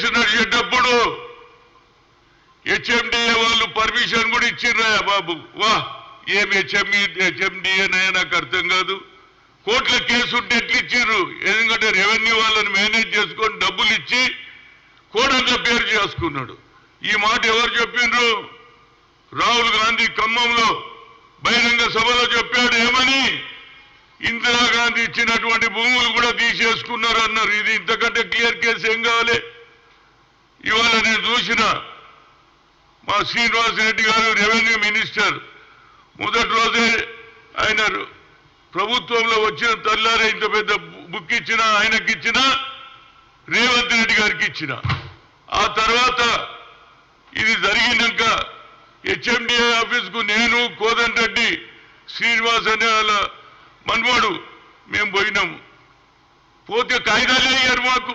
Case నడిచేటప్పుడు HMDA వాళ్ళు permission కూడా ఇచ్చిర్రా బాబు. వా ఏం హెచ్ఎండిఏనయ్యా నాకు అర్థం కాదు. కోర్టుల కేసు ఉంటే ఎట్లు ఇచ్చిర్రు? ఎందుకంటే రెవెన్యూ వాళ్ళని మేనేజ్ చేసుకొని డబ్బులు ఇచ్చి కోడంగా పేరు చేసుకున్నాడు. ఈ మాట ఎవరు చెప్పిండ్రు? రాహుల్ గాంధీ ఖమ్మంలో బహిరంగ సభలో చెప్పాడు. ఏమని? ఇందిరాగాంధీ ఇచ్చినటువంటి భూములు కూడా తీసేసుకున్నారు అన్నారు. ఇది ఇంతకంటే క్లియర్ కేసు ఏం కావాలి? ఇవాళ నేను చూసిన మా శ్రీనివాస్ రెడ్డి గారు రెవెన్యూ మినిస్టర్ మొదటి రోజే ఆయన ప్రభుత్వంలో వచ్చిన తెల్లారే ఇంత పెద్ద బుక్ ఇచ్చిన ఆయనకిచ్చిన రేవంత్ రెడ్డి గారికి ఇచ్చిన. ఆ తర్వాత ఇది జరిగినాక హెచ్ఎండిఏ ఆఫీస్కు నేను కోదండ రెడ్డి శ్రీనివాస్ అనే వాళ్ళ మనవాడు మేము పోయినాము. పోతే కాగితాలే అయ్యారు మాకు.